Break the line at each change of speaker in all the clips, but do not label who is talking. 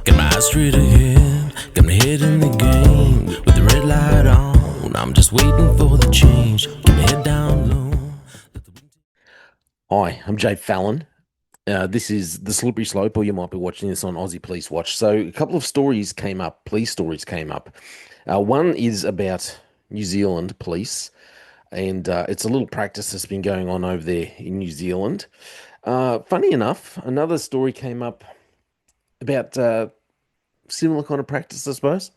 Got my eyes straight ahead, got my head in the game. With the red light on, I'm just waiting for the change. Keep my head down low.
Hi, I'm j-fallon. This is The Slippery Slope, or you might be watching this on Aussie Police Watch. So a couple of stories came up, police stories came up. One is about New Zealand police, and it's a little practice that's been going on over there in New Zealand. Funny enough, another story came up about similar kind of practice, I suppose,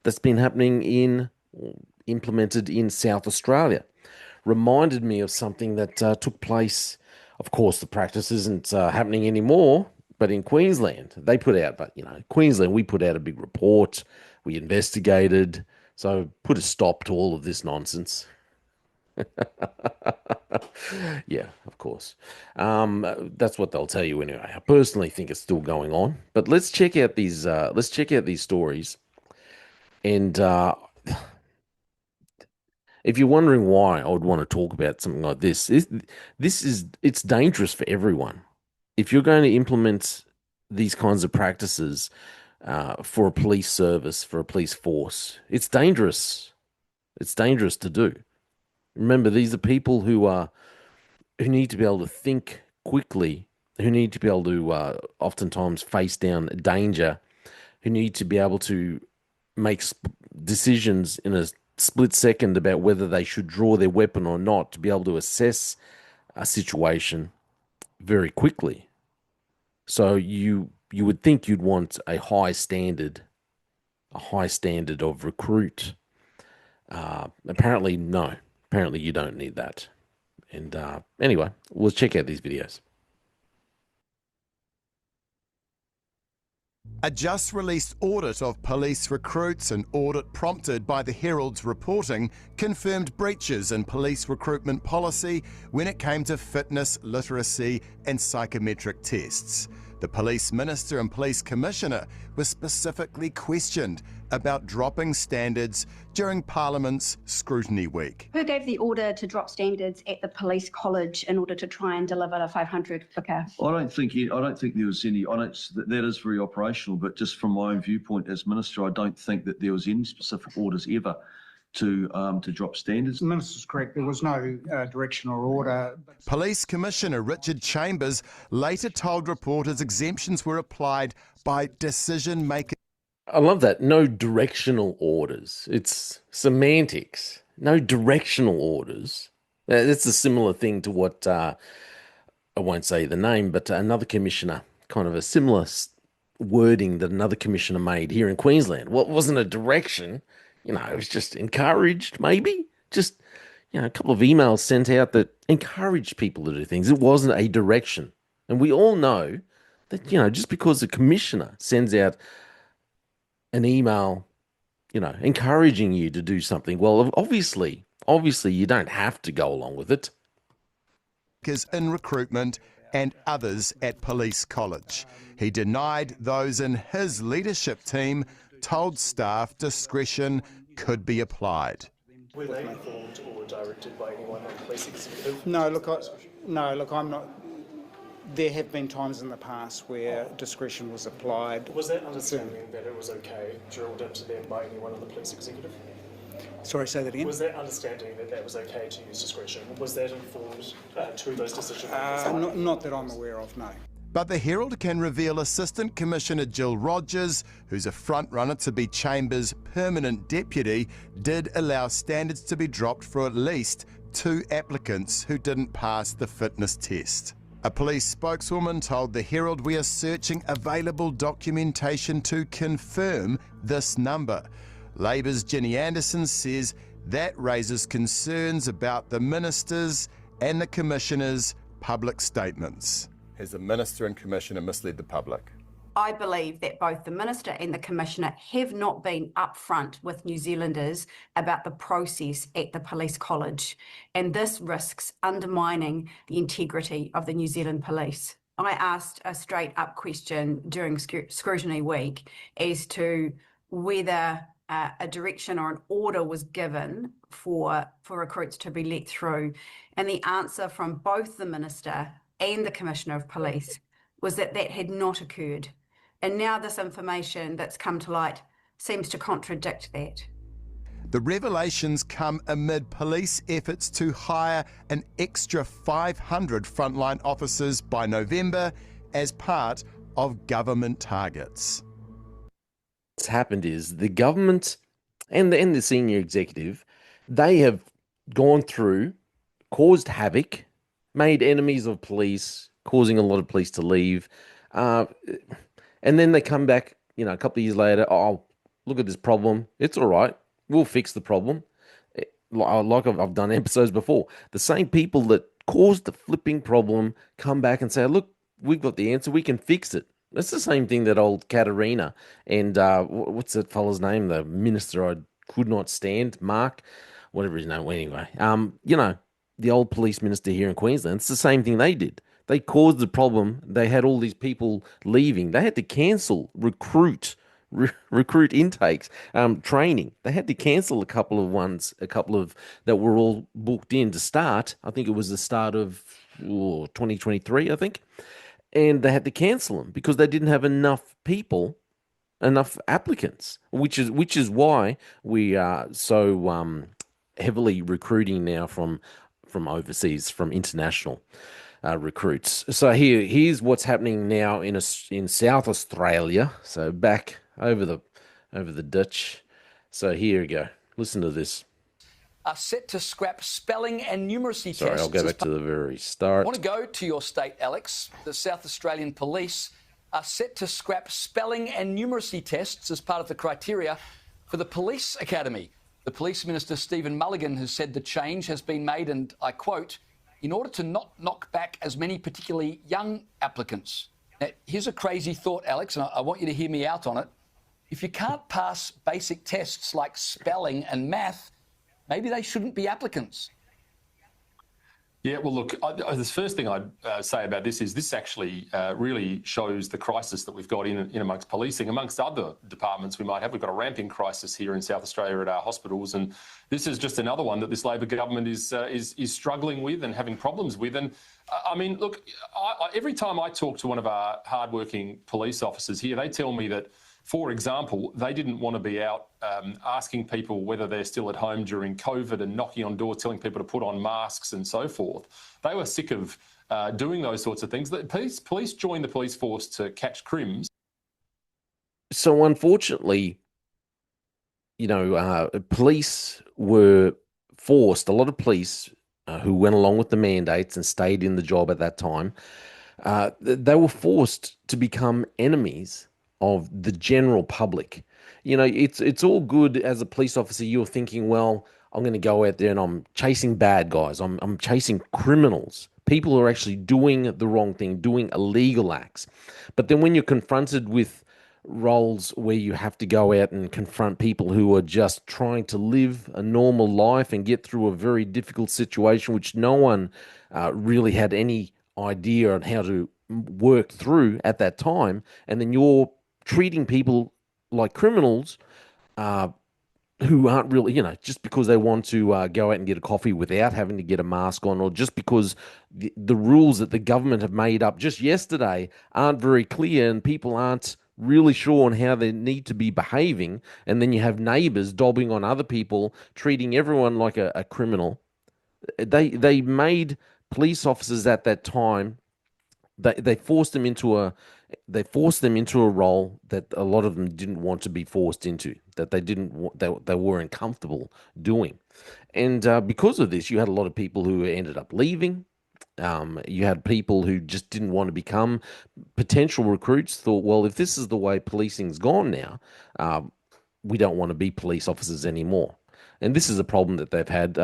that's been happening implemented in South Australia. Reminded me of something that took place. Of course, the practice isn't happening anymore, but in Queensland, they put out, Queensland, we put out a big report, we investigated, so put a stop to all of this nonsense. Yeah, of course. That's what they'll tell you anyway. I personally think it's still going on, but let's check out these. Let's check out these stories. And if you're wondering why I would want to talk about something like it's dangerous for everyone. If you're going to implement these kinds of practices for a police service, for a police force, it's dangerous. It's dangerous to do. Remember, these are people who need to be able to think quickly, who need to be able to oftentimes face down danger, who need to be able to make decisions in a split second about whether they should draw their weapon or not, to be able to assess a situation very quickly. So you would think you'd want a high standard of recruit. Apparently, no. Apparently, you don't need that. And anyway, we'll check out these videos.
A just-released audit of police recruits, an audit prompted by the Herald's reporting, confirmed breaches in police recruitment policy when it came to fitness, literacy and psychometric tests. The police minister and police commissioner were specifically questioned about dropping standards during Parliament's scrutiny week.
Who gave the order to drop standards at the police college in order to try and deliver the 500 quicker?
I don't think there was any. That is very operational, but just from my own viewpoint as minister, I don't think that there was any specific orders ever to drop standards.
The minister's correct. There was no direction or order.
Police Commissioner Richard Chambers later told reporters exemptions were applied by decision makers.
I love that. No directional orders. It's semantics. No directional orders. That's a similar thing to what, I won't say the name, but another commissioner, kind of a similar wording that another commissioner made here in Queensland. Well, it wasn't a direction. It was just encouraged, maybe. Just, a couple of emails sent out that encouraged people to do things. It wasn't a direction. And we all know that, just because a commissioner sends out an email, encouraging you to do something, well, obviously you don't have to go along with it.
In recruitment and others at Police College. He denied those in his leadership team told staff discretion could be applied.
Were they informed or directed by anyone on the police executive?
No, look, I'm not. There have been times in the past where discretion was applied.
Was that understanding that it was okay drilled into them by anyone on the police executive?
Sorry, say that again?
Was that understanding that was okay to use discretion? Was that informed to those decision makers?
Not that I'm aware of, no.
But the Herald can reveal Assistant Commissioner Jill Rogers, who's a front-runner to be Chambers' permanent deputy, did allow standards to be dropped for at least 2 applicants who didn't pass the fitness test. A police spokeswoman told the Herald, "We are searching available documentation to confirm this number." Labor's Ginny Anderson says that raises concerns about the minister's and the commissioner's public statements. Has the minister and commissioner misled the public?
I believe that both the Minister and the Commissioner have not been upfront with New Zealanders about the process at the Police College, and this risks undermining the integrity of the New Zealand Police. I asked a straight up question during scrutiny week as to whether a direction or an order was given for recruits to be let through, and the answer from both the Minister and the Commissioner of Police was that that had not occurred. And now this information that's come to light seems to contradict that.
The revelations come amid police efforts to hire an extra 500 frontline officers by November as part of government targets.
What's happened is the government and the senior executive, they have gone through, caused havoc, made enemies of police, causing a lot of police to leave. And then they come back, a couple of years later, oh, look at this problem. It's all right. We'll fix the problem. Like I've done episodes before. The same people that caused the flipping problem come back and say, look, we've got the answer. We can fix it. That's the same thing that old Katerina and what's that fella's name? The minister I could not stand, Mark, whatever his name. Anyway, the old police minister here in Queensland. It's the same thing they did. They caused the problem. They had all these people leaving. They had to cancel recruit intakes, training. They had to cancel a couple of that were all booked in to start. I think it was the start of 2023, I think. And they had to cancel them because they didn't have enough people, enough applicants, which is why we are so heavily recruiting now from overseas, from international recruits. So here's what's happening now in South Australia. So back over the Dutch. So here we go. Listen to this.
Are set to scrap spelling and numeracy tests.
Sorry, I'll go back to the very start.
I want to go to your state, Alex. The South Australian Police are set to scrap spelling and numeracy tests as part of the criteria for the Police Academy. The Police Minister, Stephen Mulligan, has said the change has been made, and I quote, in order to not knock back as many particularly young applicants. Now, here's a crazy thought, Alex, and I want you to hear me out on it. If you can't pass basic tests like spelling and math, maybe they shouldn't be applicants.
Yeah, well, look, the first thing I'd say about this is this actually really shows the crisis that we've got in amongst policing. Amongst other departments we might have, we've got a ramping crisis here in South Australia at our hospitals, and this is just another one that this Labor government is struggling with and having problems with. And I mean, look, every time I talk to one of our hardworking police officers here, they tell me that, for example, they didn't want to be out asking people whether they're still at home during COVID and knocking on doors, telling people to put on masks and so forth. They were sick of doing those sorts of things. The police joined the police force to catch crims.
So unfortunately, police were forced, a lot of police who went along with the mandates and stayed in the job at that time, they were forced to become enemies of the general public. It's all good as a police officer. You're thinking, well, I'm going to go out there and I'm chasing bad guys. I'm chasing criminals, people who are actually doing the wrong thing, doing illegal acts. But then when you're confronted with roles where you have to go out and confront people who are just trying to live a normal life and get through a very difficult situation, which no one really had any idea on how to work through at that time, and then you're treating people like criminals who aren't really, just because they want to go out and get a coffee without having to get a mask on, or just because the rules that the government have made up just yesterday aren't very clear and people aren't really sure on how they need to be behaving. And then you have neighbors dobbing on other people, treating everyone like a criminal. They made police officers at that time, they forced them into a role that a lot of them didn't want to be forced into, that they weren't comfortable doing. And because of this, you had a lot of people who ended up leaving. You had people who just didn't want to become potential recruits, thought, well, if this is the way policing's gone now, we don't want to be police officers anymore. And this is a problem that they've had.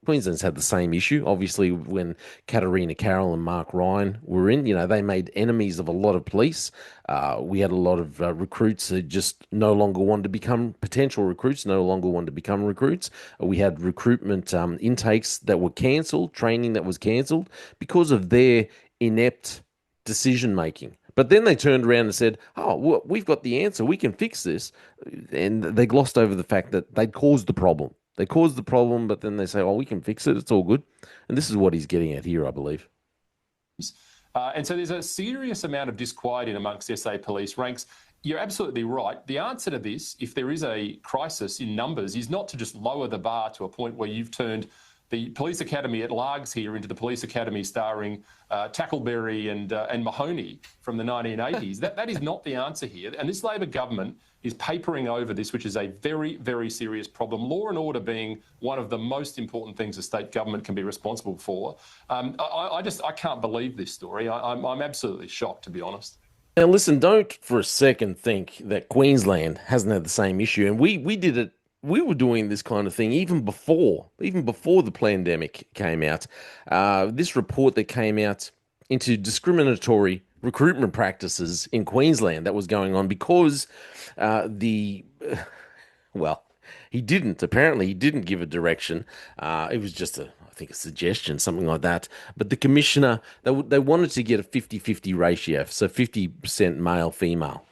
Queensland's had the same issue. Obviously, when Katerina Carroll and Mark Ryan were in, they made enemies of a lot of police. We had a lot of recruits who just no longer wanted to become potential recruits, no longer wanted to become recruits. We had recruitment intakes that were cancelled, training that was cancelled because of their inept decision-making. But then they turned around and said, oh, well, we've got the answer. We can fix this. And they glossed over the fact that they'd caused the problem. They caused the problem, but then they say, oh, we can fix it. It's all good. And this is what he's getting at here, I believe.
And so there's a serious amount of disquieting amongst SA police ranks. You're absolutely right. The answer to this, if there is a crisis in numbers, is not to just lower the bar to a point where you've turned the police academy at Largs here into the police academy starring Tackleberry and Mahoney from the 1980s. That is not the answer here. And this Labor government is papering over this, which is a very, very serious problem. Law and order being one of the most important things a state government can be responsible for. I can't believe this story. I'm absolutely shocked, to be honest.
Now, listen, don't for a second think that Queensland hasn't had the same issue. And we did it. We were doing this kind of thing even before the pandemic came out. This report that came out into discriminatory recruitment practices in Queensland that was going on because he didn't give a direction. It was just a suggestion, something like that. But the commissioner, they wanted to get a 50-50 ratio, so 50% male, female,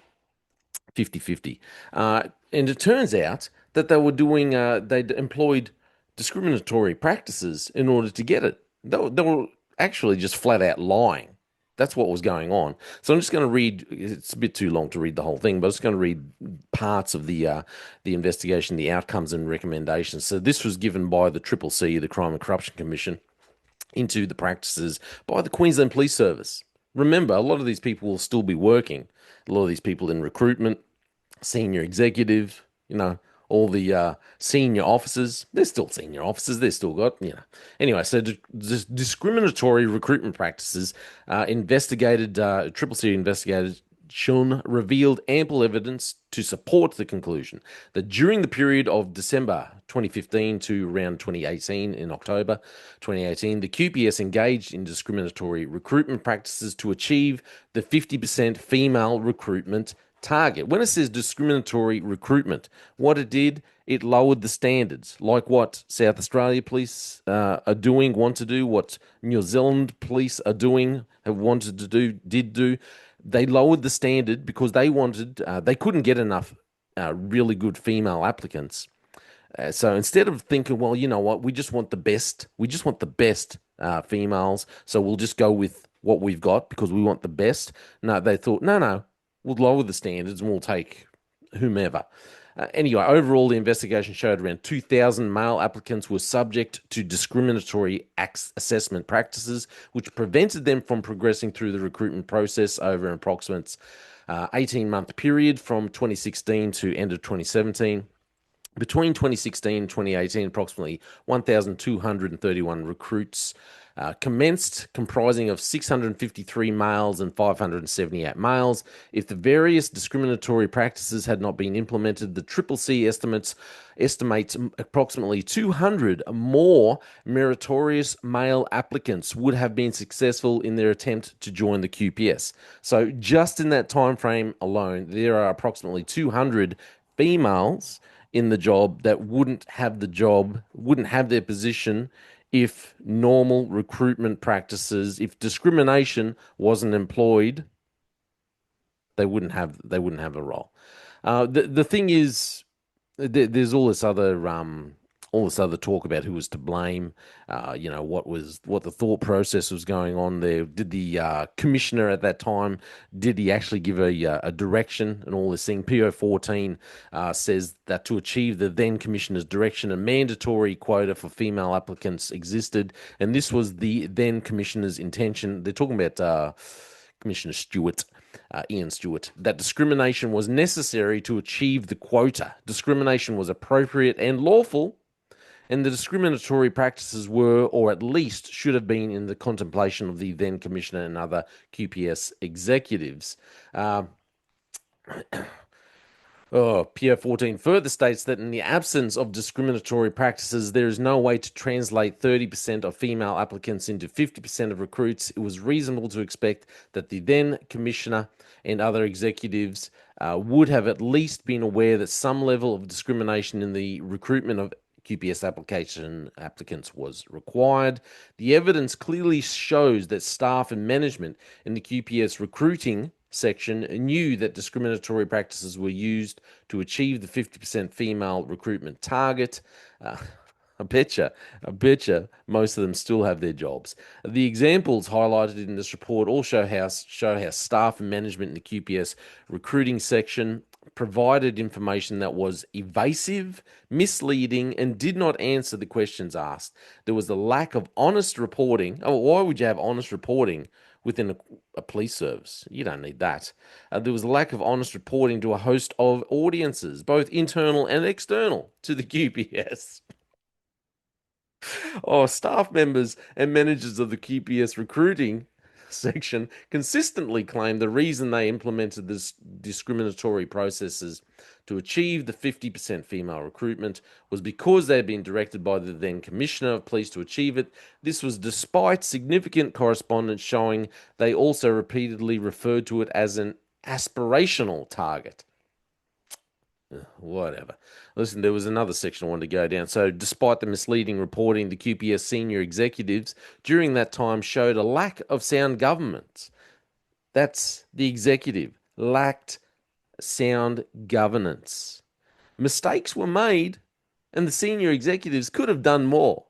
50-50. And it turns out that they were doing, they'd employed discriminatory practices in order to get it. They were actually just flat out lying. That's what was going on. So I'm just going to read, it's a bit too long to read the whole thing, but I'm just going to read parts of the investigation, the outcomes and recommendations. So this was given by the CCC, the Crime and Corruption Commission, into the practices by the Queensland Police Service. Remember, a lot of these people will still be working. A lot of these people in recruitment, senior executive, all the senior officers, they're still senior officers. They've still got, Anyway, so discriminatory recruitment practices CCC investigation revealed ample evidence to support the conclusion that during the period of December 2015 to around 2018, in October 2018, the QPS engaged in discriminatory recruitment practices to achieve the 50% female recruitment target. When it says discriminatory recruitment, what it did, it lowered the standards, like what South Australia police want to do, what New Zealand police are doing, did do. They lowered the standard because they couldn't get enough really good female applicants. So instead of thinking, well, you know what, we just want the best females, so we'll just go with what we've got because we want the best. No, they thought, no, we'll lower the standards and we'll take whomever. Anyway, overall, the investigation showed around 2,000 male applicants were subject to discriminatory assessment practices, which prevented them from progressing through the recruitment process over an approximate 18-month period from 2016 to end of 2017. Between 2016 and 2018, approximately 1,231 recruits commenced, comprising of 653 males and 578 males. If the various discriminatory practices had not been implemented, the CCC estimates approximately 200 more meritorious male applicants would have been successful in their attempt to join the QPS. So just in that time frame alone, there are approximately 200 females in the job that wouldn't have their position if normal recruitment practices, if discrimination wasn't employed, they wouldn't have a role. The thing is, there's all this other talk about who was to blame. What the thought process was going on there. Did the commissioner at that time, did he actually give a direction and all this thing? PO14 says that to achieve the then commissioner's direction, a mandatory quota for female applicants existed, and this was the then commissioner's intention. They're talking about Commissioner Stewart. Ian Stewart, that discrimination was necessary to achieve the quota. Discrimination was appropriate and lawful, and the discriminatory practices were, or at least should have been, in the contemplation of the then commissioner and other QPS executives. PO14 further states that in the absence of discriminatory practices, there is no way to translate 30% of female applicants into 50% of recruits. It was reasonable to expect that the then commissioner and other executives would have at least been aware that some level of discrimination in the recruitment of QPS applicants was required. The evidence clearly shows that staff and management in the QPS recruiting section knew that discriminatory practices were used to achieve the 50% female recruitment target. I betcha most of them still have their jobs. The examples highlighted in this report all show how staff and management in the QPS recruiting section provided information that was evasive, misleading, and did not answer the questions asked. There was a lack of honest reporting. Oh, why would you have honest reporting within a police service? You don't need that. There was a lack of honest reporting to a host of audiences, both internal and external, to the QPS. Oh, staff members and managers of the QPS recruiting section consistently claim the reason they implemented this discriminatory processes to achieve the 50% female recruitment was because they had been directed by the then Commissioner of Police to achieve it. This was despite significant correspondence showing they also repeatedly referred to it as an aspirational target. Whatever. Listen, there was another section I wanted to go down. So, despite the misleading reporting, the QPS senior executives during that time showed a lack of sound governance. That's the executive, lacked sound governance. Mistakes were made, and the senior executives could have done more.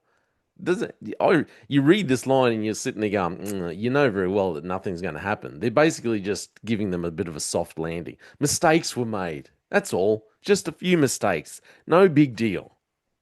You read this line and you're sitting there going, you know very well that nothing's going to happen. They're basically just giving them a bit of a soft landing. Mistakes were made. That's all. Just a few mistakes. No big deal.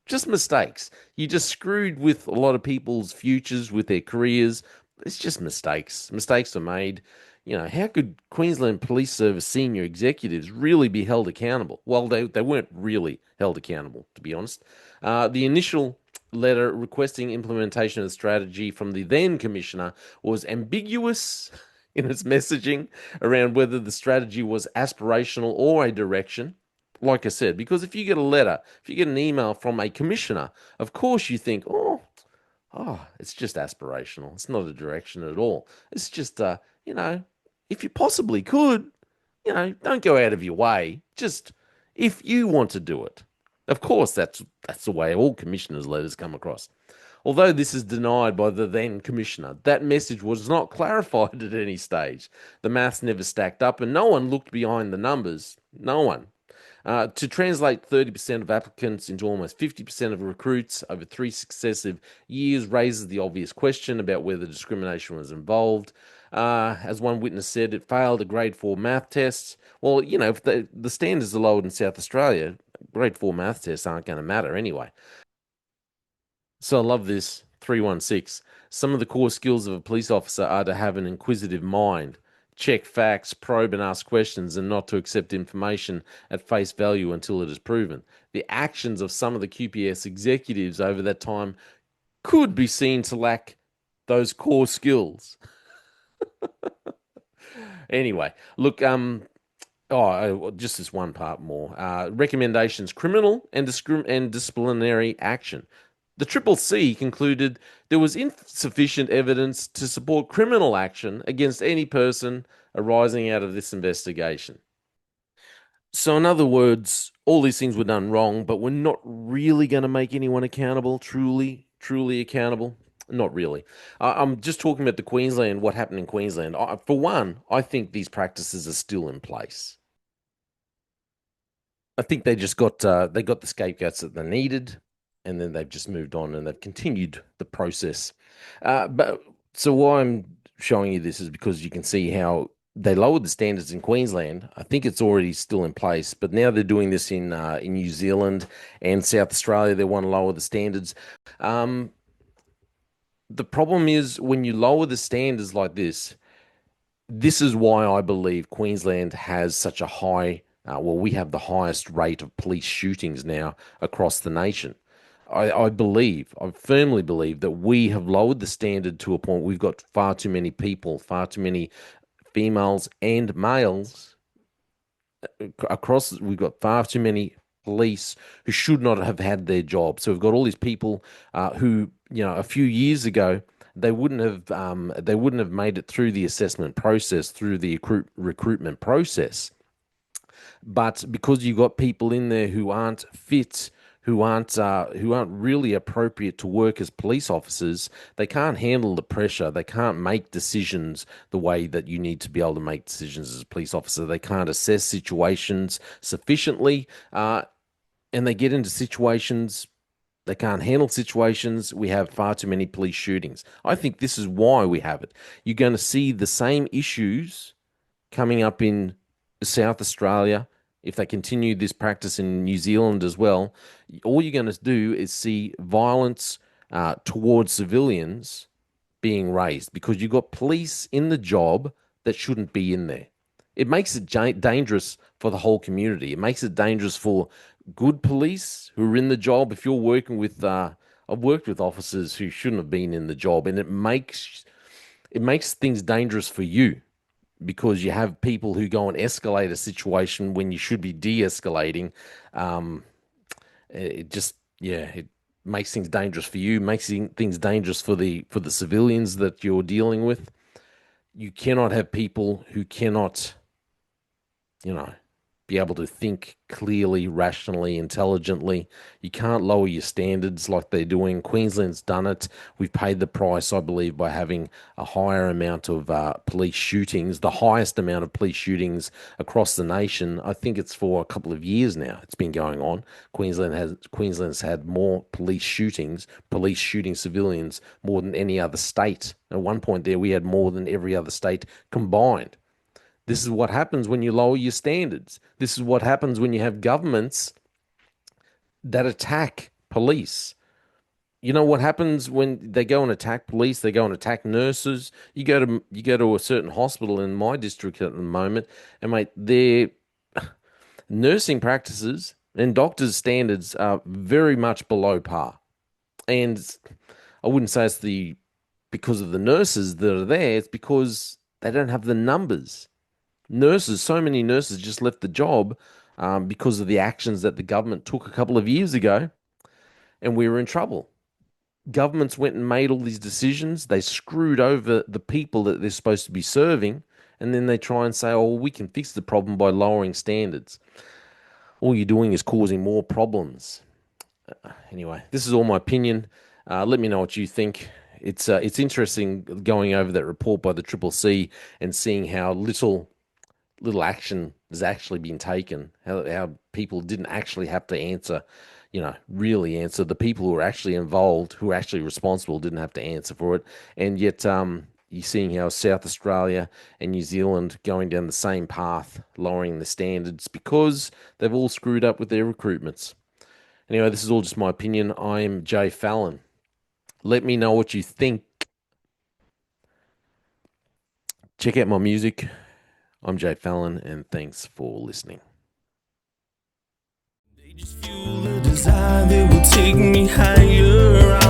Just mistakes. You just screwed with a lot of people's futures, with their careers. It's just mistakes. Mistakes are made. You know, how could Queensland Police Service senior executives really be held accountable? Well, they weren't really held accountable, to be honest. The initial letter requesting implementation of the strategy from the then commissioner was ambiguous in its messaging around whether the strategy was aspirational or a direction. Like I said, because if you get a letter, if you get an email from a commissioner, of course you think, oh, it's just aspirational. It's not a direction at all. It's just, if you possibly could, don't go out of your way. Just if you want to do it. Of course, that's the way all commissioners' letters come across. Although this is denied by the then commissioner, that message was not clarified at any stage. The maths never stacked up and no one looked behind the numbers. No one. To translate 30% of applicants into almost 50% of recruits over 3 successive years raises the obvious question about whether discrimination was involved. As one witness said, it failed a grade 4 math test. Well, if the standards are lowered in South Australia, grade 4 math tests aren't going to matter anyway. So I love this. 316. Some of the core skills of a police officer are to have an inquisitive mind, check facts, probe and ask questions, and not to accept information at face value until it is proven. The actions of some of the QPS executives over that time could be seen to lack those core skills. Anyway, look, just this one part more. Recommendations: criminal and disciplinary action. The Triple C concluded there was insufficient evidence to support criminal action against any person arising out of this investigation. So, in other words, all these things were done wrong, but we're not really going to make anyone accountable, truly accountable. Not really. I'm just talking about what happened in Queensland. For one, I think these practices are still in place. I think they just got the scapegoats that they needed, and then they've just moved on and they've continued the process. So why I'm showing you this is because you can see how they lowered the standards in Queensland. I think it's already still in place, but now they're doing this in New Zealand and South Australia. They want to lower the standards. The problem is when you lower the standards like this is why I believe Queensland has such a high, we have the highest rate of police shootings now across the nation. I firmly believe that we have lowered the standard to a point we've got far too many people, far too many females and males we've got far too many police who should not have had their job. So we've got all these people who, a few years ago, they wouldn't have made it through the assessment process, through the recruitment process. But because you've got people in there who aren't fit, who aren't really appropriate to work as police officers, they can't handle the pressure. They can't make decisions the way that you need to be able to make decisions as a police officer. They can't assess situations sufficiently, and they get into situations They can't handle situations. We have far too many police shootings. I think this is why we have it. You're going to see the same issues coming up in South Australia if they continue this practice in New Zealand as well. All you're going to do is see violence towards civilians being raised because you've got police in the job that shouldn't be in there. It makes it dangerous for the whole community. It makes it dangerous for good police who are in the job. If you're working with, I've worked with officers who shouldn't have been in the job, and it makes things dangerous for you because you have people who go and escalate a situation when you should be de-escalating. It makes things dangerous for you, makes things dangerous for the civilians that you're dealing with. You cannot have people who cannot, be able to think clearly, rationally, intelligently. You can't lower your standards like they're doing. Queensland's done it. We've paid the price, I believe, by having a higher amount of police shootings, the highest amount of police shootings across the nation. I think it's for a couple of years now. It's been going on. Queensland's had more police shooting civilians, more than any other state. At one point there, we had more than every other state combined. This is what happens when you lower your standards. This is what happens when you have governments that attack police. You know what happens when they go and attack police? They go and attack nurses. You go to a certain hospital in my district at the moment, and mate, their nursing practices and doctors' standards are very much below par. And I wouldn't say it's because of the nurses that are there. It's because they don't have the numbers. So many nurses just left the job because of the actions that the government took a couple of years ago, and we were in trouble. Governments went and made all these decisions. They screwed over the people that they're supposed to be serving, and then they try and say, oh, we can fix the problem by lowering standards. All you're doing is causing more problems. Anyway, this is all my opinion. Let me know what you think. It's interesting going over that report by the CCC and seeing how little action has actually been taken, how people didn't actually have to answer, really answer. The people who are actually involved, who are actually responsible, didn't have to answer for it. And yet you're seeing how South Australia and New Zealand going down the same path, lowering the standards because they've all screwed up with their recruitments. Anyway, this is all just my opinion. I am j-fallon. Let me know what you think. Check out my music. I'm j-fallon, and thanks for listening.
They just fuel a desire that will take me higher.